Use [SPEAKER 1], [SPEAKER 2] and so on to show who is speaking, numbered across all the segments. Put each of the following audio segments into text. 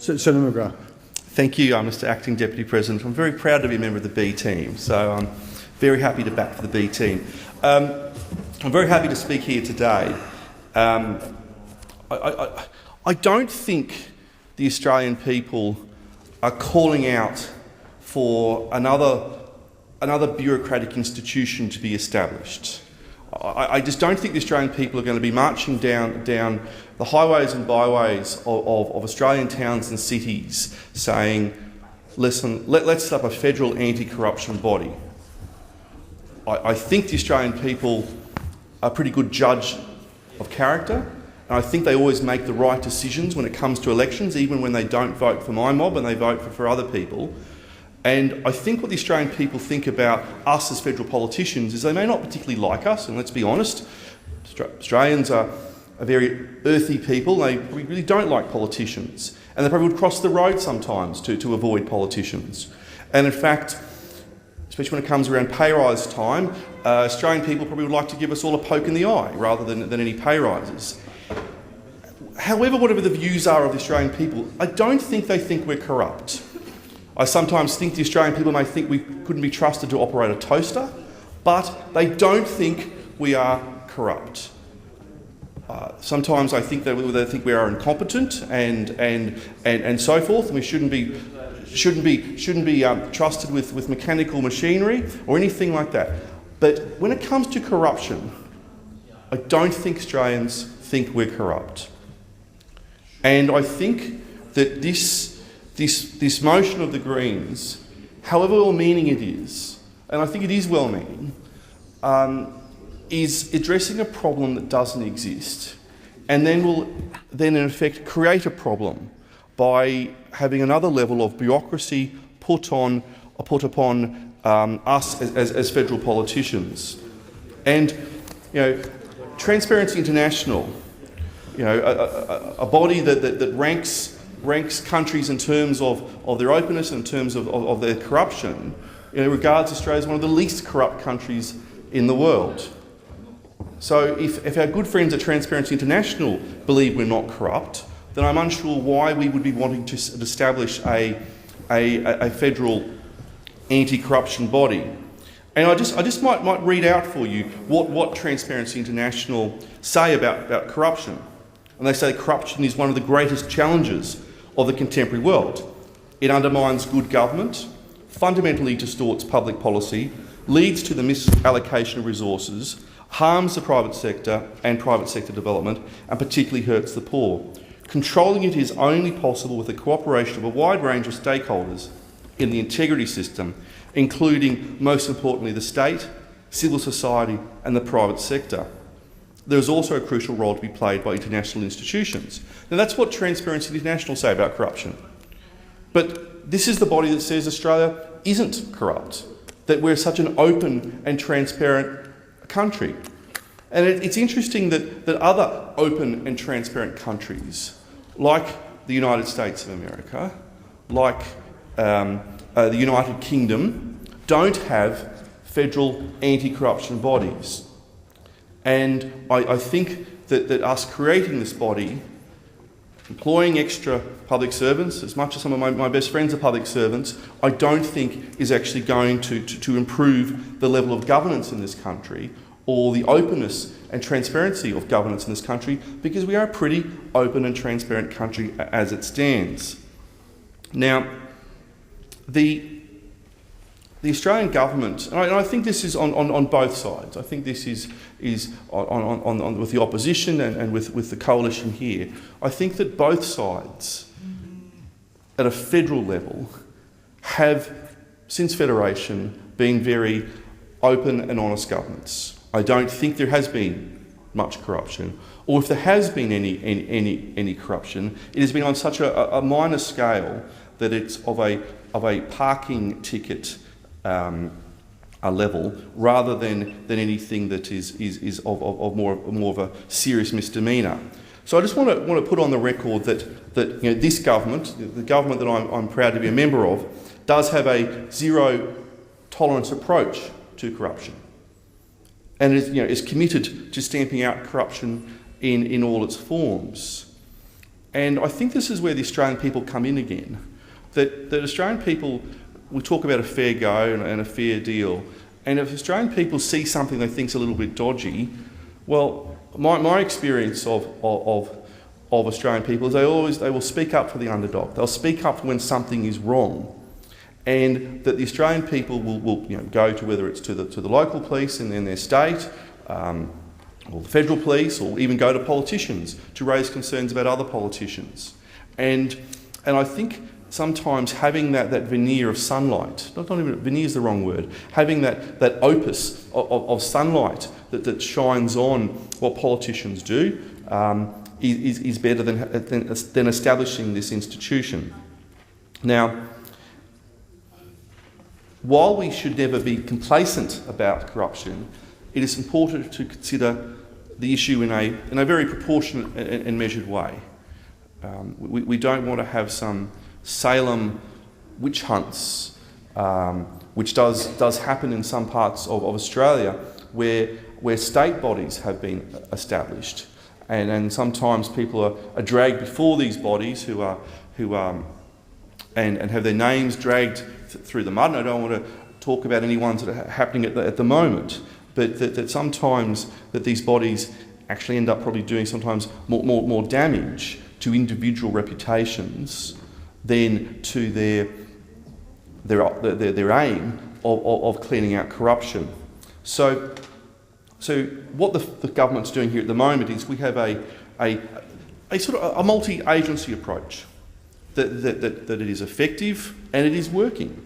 [SPEAKER 1] Senator McGrath.
[SPEAKER 2] Thank you, Mr Acting Deputy President. I'm very proud to be a member of the B team, so I'm very happy to back for the B team. I'm very happy to speak here today. I don't think the Australian people are calling out for another bureaucratic institution to be established. I just don't think the Australian people are going to be marching down the highways and byways of Australian towns and cities saying, listen, let's set up a federal anti-corruption body. I think the Australian people are a pretty good judge of character, and I think they always make the right decisions when it comes to elections, even when they don't vote for my mob and they vote for other people. And I think what the Australian people think about us as federal politicians is they may not particularly like us, and let's be honest, Australians are a very earthy people. We really don't like politicians, and they probably would cross the road sometimes to avoid politicians. And in fact, especially when it comes around pay rise time, Australian people probably would like to give us all a poke in the eye rather than any pay rises. However, whatever the views are of the Australian people, I don't think they think we're corrupt. I sometimes think the Australian people may think we couldn't be trusted to operate a toaster, but they don't think we are corrupt. Sometimes I think they think we are incompetent and so forth, and we shouldn't be trusted with mechanical machinery or anything like that. But when it comes to corruption, I don't think Australians think we're corrupt. And I think that this motion of the Greens, however well-meaning it is, and I think it is well-meaning, is addressing a problem that doesn't exist, and then will in effect create a problem by having another level of bureaucracy put upon us as federal politicians. And Transparency International, a body that ranks countries in terms of their openness and in terms of their corruption, regards Australia as one of the least corrupt countries in the world. So if our good friends at Transparency International believe we're not corrupt, then I'm unsure why we would be wanting to establish a federal anti-corruption body. And I just might read out for you what Transparency International say about corruption. And they say corruption is one of the greatest challenges of the contemporary world. It undermines good government, fundamentally distorts public policy, leads to the misallocation of resources, harms the private sector and private sector development, and particularly hurts the poor. Controlling it is only possible with the cooperation of a wide range of stakeholders in the integrity system, including, most importantly, the state, civil society and the private sector. There is also a crucial role to be played by international institutions. Now that's what Transparency International say about corruption. But this is the body that says Australia isn't corrupt, that we're such an open and transparent country. And it's interesting that other open and transparent countries, like the United States of America, like the United Kingdom, don't have federal anti-corruption bodies. And I think that us creating this body, employing extra public servants, as much as some of my best friends are public servants, I don't think is actually going to improve the level of governance in this country or the openness and transparency of governance in this country, because we are a pretty open and transparent country as it stands. Now, the Australian government, and I think this is on both sides. I think this is on with the opposition and with the coalition here. I think that both sides, at a federal level, have, since Federation, been very open and honest governments. I don't think there has been much corruption, or if there has been any corruption, it has been on such a minor scale that it's of a parking ticket a level, rather than anything that is of more of a serious misdemeanour. So I just want to put on the record that this government, the government that I'm proud to be a member of, does have a zero tolerance approach to corruption, and is committed to stamping out corruption in all its forms. And I think this is where the Australian people come in again. That Australian people, we talk about a fair go and a fair deal, and if Australian people see something they think's a little bit dodgy, well, my experience of Australian people is they will speak up for the underdog. They'll speak up when something is wrong, and that the Australian people will go to, whether it's to the local police in their state, or the federal police, or even go to politicians to raise concerns about other politicians. And I think sometimes having that veneer of sunlight, not even veneer is the wrong word, having that opus of sunlight that shines on what politicians do is better than establishing this institution. Now, while we should never be complacent about corruption, it is important to consider the issue in a very proportionate and measured way. We don't want to have some Salem witch hunts, which does happen in some parts of Australia, where state bodies have been established, and sometimes people are dragged before these bodies who have their names dragged through the mud. And I don't want to talk about any ones that are happening at the moment, but that sometimes that these bodies actually end up probably doing sometimes more damage to individual reputations than to their aim of cleaning out corruption. So what the government's doing here at the moment is we have a sort of a multi-agency approach that it is effective and it is working.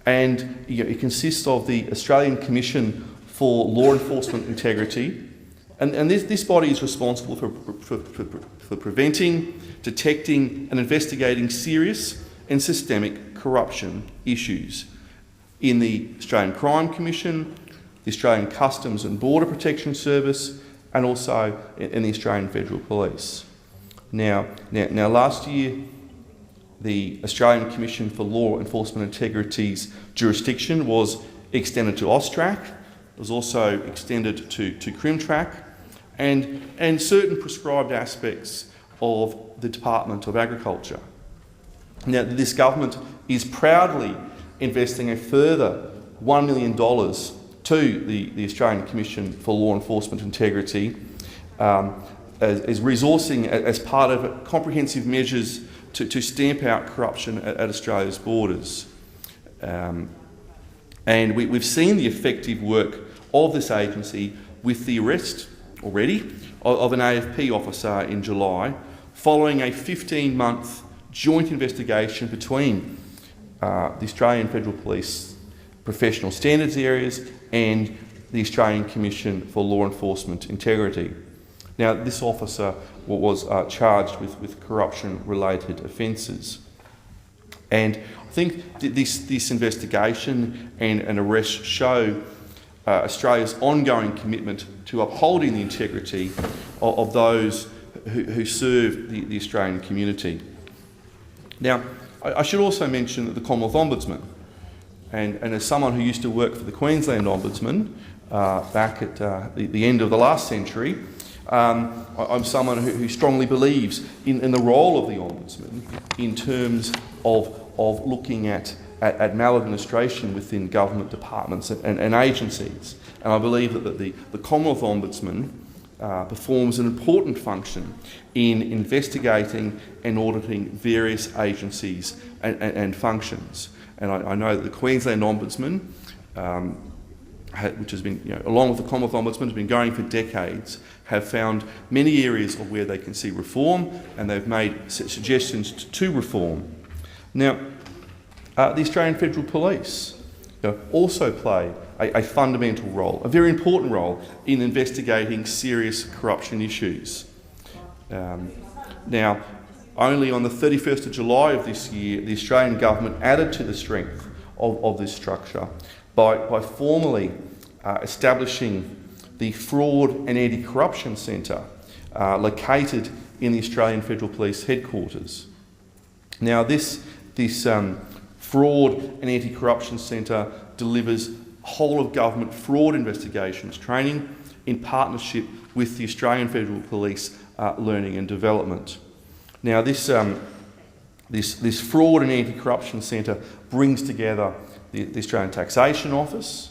[SPEAKER 2] And it consists of the Australian Commission for Law Enforcement Integrity, and this body is responsible for preventing, detecting and investigating serious and systemic corruption issues in the Australian Crime Commission, the Australian Customs and Border Protection Service, and also in the Australian Federal Police. Now last year, the Australian Commission for Law Enforcement Integrity's jurisdiction was extended to AUSTRAC. It was also extended to CrimTrack and certain prescribed aspects of the Department of Agriculture. Now, this government is proudly investing a further $1 million to the Australian Commission for Law Enforcement Integrity as resourcing as part of comprehensive measures to stamp out corruption at Australia's borders. And we've seen the effective work of this agency with the arrest already of an AFP officer in July, following a 15-month joint investigation between the Australian Federal Police Professional Standards Areas and the Australian Commission for Law Enforcement Integrity. Now, this officer was charged with corruption-related offences. And I think this investigation and arrest show Australia's ongoing commitment to upholding the integrity of those who serve the Australian community. Now, I should also mention that the Commonwealth Ombudsman, and as someone who used to work for the Queensland Ombudsman back at the end of the last century, I'm someone who strongly believes in the role of the Ombudsman in terms of looking at maladministration within government departments and agencies. And I believe that the Commonwealth Ombudsman performs an important function in investigating and auditing various agencies and functions. And I know that the Queensland Ombudsman, which has been, along with the Commonwealth Ombudsman, has been going for decades, have found many areas of where they can see reform, and they've made suggestions to reform. Now, the Australian Federal Police also play a fundamental role, a very important role, in investigating serious corruption issues. Now, only on the 31st of July of this year, the Australian government added to the strength of this structure by formally establishing the Fraud and Anti-Corruption Centre located in the Australian Federal Police headquarters. Now, this Fraud and Anti-Corruption Centre delivers whole-of-government fraud investigations training in partnership with the Australian Federal Police Learning and Development. Now, this Fraud and Anti-Corruption Centre brings together the Australian Taxation Office.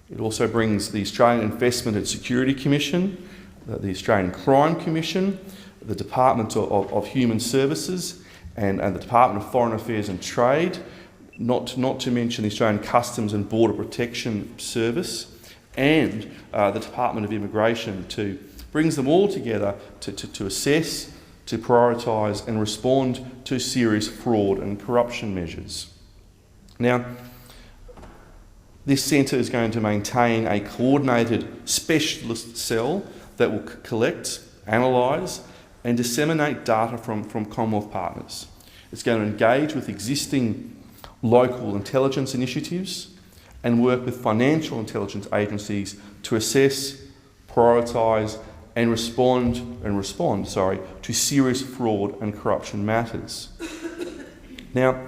[SPEAKER 2] It also brings the Australian Investment and Security Commission, the Australian Crime Commission, the Department of Human Services, and the Department of Foreign Affairs and Trade, not to mention the Australian Customs and Border Protection Service, and the Department of Immigration, brings them all together to assess, to prioritise and respond to serious fraud and corruption measures. Now, this centre is going to maintain a coordinated specialist cell that will collect, analyse and disseminate data from Commonwealth partners. It's going to engage with existing local intelligence initiatives and work with financial intelligence agencies to assess, prioritise and respond to serious fraud and corruption matters. Now,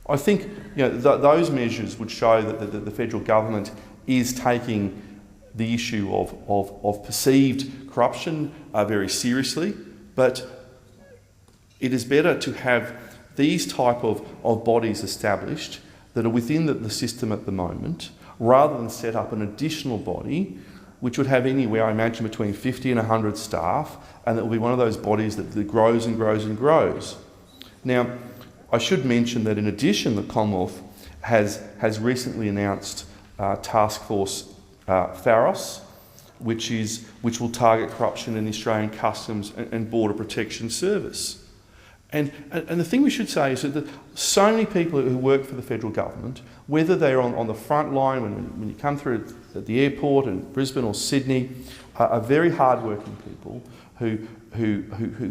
[SPEAKER 2] I think those measures would show that the federal government is taking the issue of perceived corruption very seriously, but it is better to have these type of bodies established that are within the system at the moment, rather than set up an additional body which would have anywhere, I imagine, between 50 and 100 staff, and that will be one of those bodies that grows and grows and grows. Now, I should mention that in addition, the Commonwealth has recently announced Task Force Pharos, which will target corruption in the Australian Customs and Border Protection Service. And the thing we should say is that so many people who work for the federal government, whether they're on the front line when you come through at the airport in Brisbane or Sydney, are very hard-working people who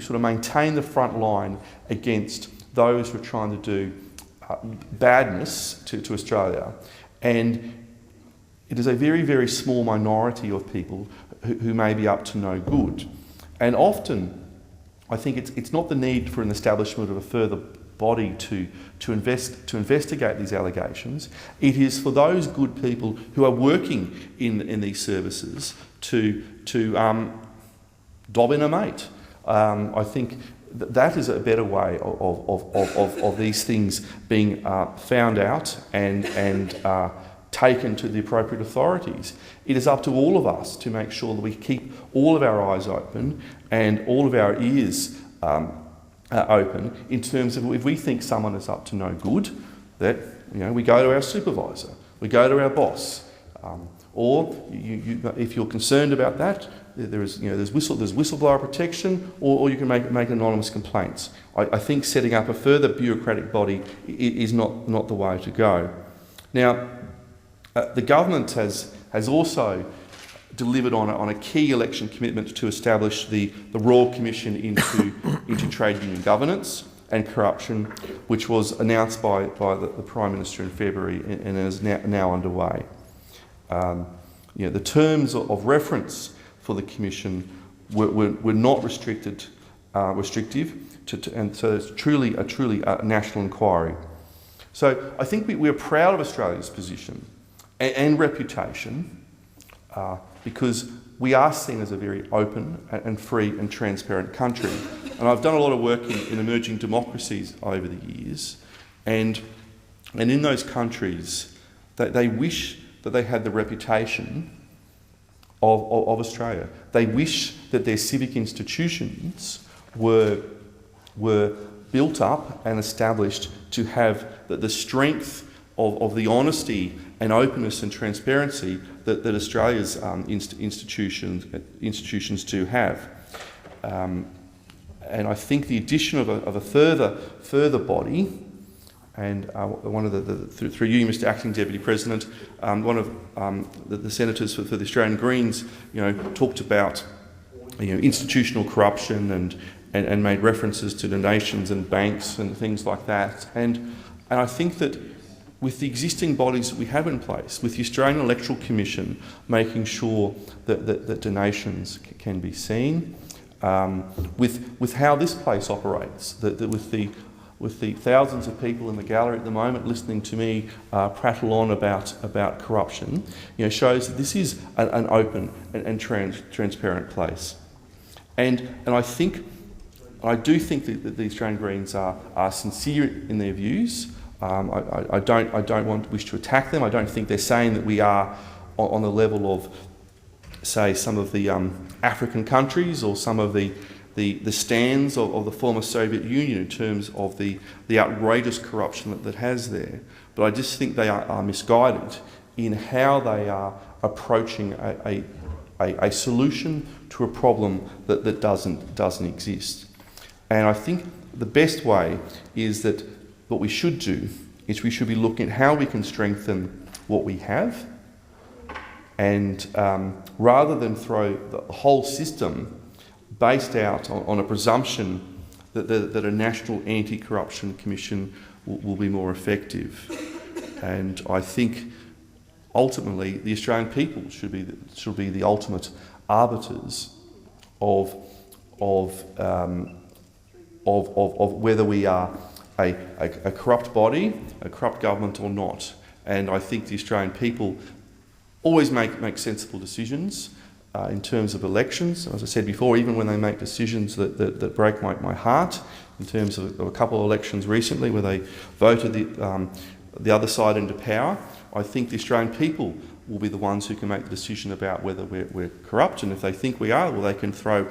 [SPEAKER 2] sort of maintain the front line against those who are trying to do badness to Australia. And it is a very, very small minority of people who may be up to no good. And often, I think it's not the need for an establishment of a further body to investigate these allegations. It is for those good people who are working in these services to dob in a mate. I think that is a better way of these things being found out and taken to the appropriate authorities. It is up to all of us to make sure that we keep all of our eyes open and all of our ears open in terms of if we think someone is up to no good, that we go to our supervisor, we go to our boss, or if you're concerned about that, there's whistleblower protection, or you can make anonymous complaints. I think setting up a further bureaucratic body is not the way to go. Now, the government has also delivered on a key election commitment to establish the Royal Commission into trade union governance and corruption, which was announced by the Prime Minister in February and is now underway. The terms of reference for the Commission were not restrictive, and so it's truly a national inquiry. So I think we are proud of Australia's position and reputation because we are seen as a very open and free and transparent country. And I've done a lot of work in emerging democracies over the years, and in those countries, they wish that they had the reputation of Australia. They wish that their civic institutions were built up and established to have the strength of the honesty and openness and transparency that Australia's institutions do have. And I think the addition of a further body, and one of through you, Mr. Acting Deputy President, one of the senators for the Australian Greens, talked about institutional corruption and made references to donations and banks and things like that. And I think that with the existing bodies that we have in place, with the Australian Electoral Commission making sure that donations can be seen, with how this place operates, with the thousands of people in the gallery at the moment listening to me prattle on about corruption, shows that this is an open and transparent place. And I think I do think that the Australian Greens are sincere in their views. I don't wish to attack them. I don't think they're saying that we are on the level of, say, some of the African countries or some of the stands of the former Soviet Union in terms of the outrageous corruption that has there. But I just think they are misguided in how they are approaching a solution to a problem that doesn't exist. And I think the best way is that what we should do is we should be looking at how we can strengthen what we have, and rather than throw the whole system based out on a presumption that a national anti-corruption commission will be more effective. And I think ultimately the Australian people should be the ultimate arbiters of whether we are a corrupt body, a corrupt government or not. And I think the Australian people always make sensible decisions in terms of elections. As I said before, even when they make decisions that break my heart, in terms of a couple of elections recently where they voted the other side into power, I think the Australian people will be the ones who can make the decision about whether we're corrupt. And if they think we are, well, they can throw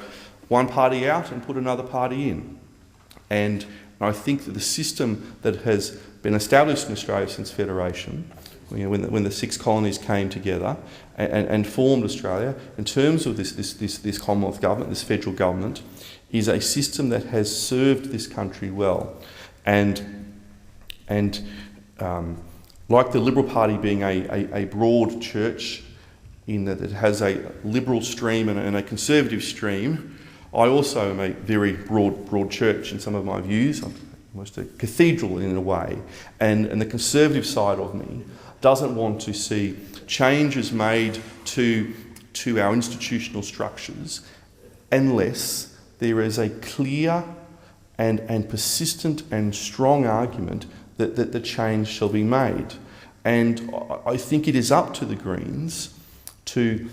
[SPEAKER 2] one party out and put another party in. And I think that the system that has been established in Australia since Federation, when the 6 colonies came together and formed Australia, in terms of this Commonwealth government, this federal government, is a system that has served this country well. And like the Liberal Party being a broad church in that it has a liberal stream and a conservative stream, I also am a very broad church in some of my views. I'm almost a cathedral in a way. And the conservative side of me doesn't want to see changes made to our institutional structures unless there is a clear and persistent and strong argument that the change shall be made. And I think it is up to the Greens, who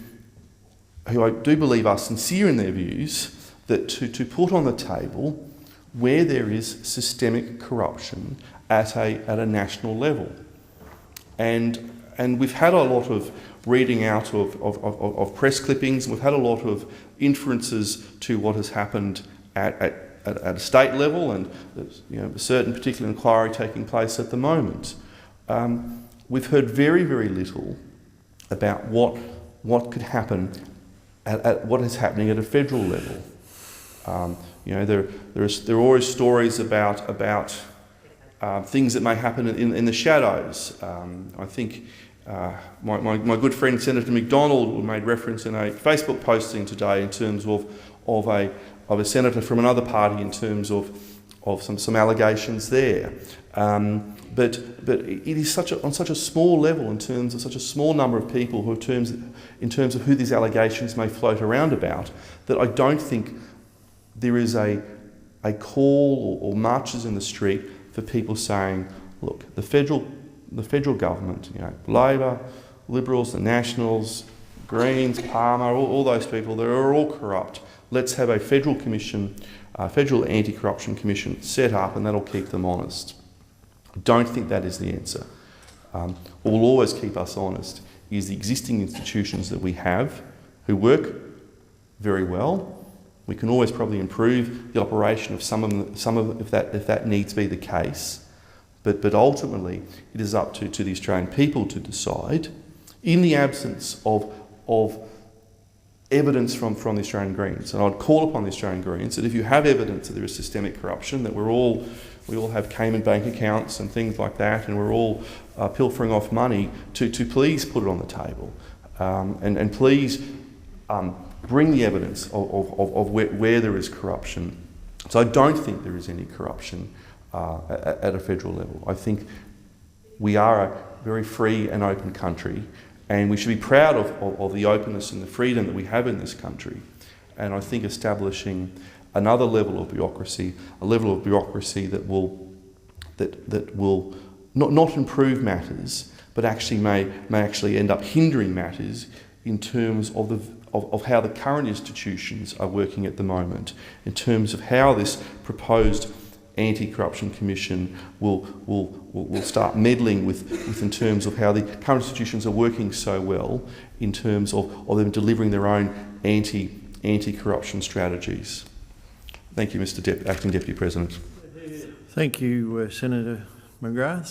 [SPEAKER 2] I do believe are sincere in their views, that to put on the table where there is systemic corruption at a national level. And we've had a lot of reading out of press clippings, and we've had a lot of inferences to what has happened at a state level, and there's a certain particular inquiry taking place at the moment. We've heard very, very little about what could happen at what is happening at a federal level. There are always stories about things that may happen in the shadows. I think my good friend Senator McDonald made reference in a Facebook posting today in terms of a senator from another party in terms of some allegations there. But it is on such a small level in terms of such a small number of people in terms of who these allegations may float around about, that I don't think there is a call or marches in the street for people saying, look, the federal government, Labor, Liberals, the Nationals, Greens, Palmer, all those people, they are all corrupt. Let's have a federal commission, a federal anti-corruption commission set up, and that'll keep them honest. I don't think that is the answer. What will always keep us honest is the existing institutions that we have, who work very well. We can always probably improve the operation of some of if that needs be the case. But ultimately, it is up to the Australian people to decide, in the absence of evidence from the Australian Greens. And I'd call upon the Australian Greens that if you have evidence that there is systemic corruption, that we all have Cayman bank accounts and things like that, and we're all pilfering off money, to please put it on the table, and please bring the evidence of where there is corruption. So I don't think there is any corruption at a federal level. I think we are a very free and open country, and we should be proud of the openness and the freedom that we have in this country. And I think establishing another level of bureaucracy, a level of bureaucracy that will not improve matters, but actually may actually end up hindering matters in terms of of how the current institutions are working at the moment, in terms of how this proposed anti-corruption commission will start meddling with in terms of how the current institutions are working so well, in terms of them delivering their own anti-corruption strategies. Thank you, Mr. Acting Deputy President.
[SPEAKER 1] Thank you, Senator McGrath.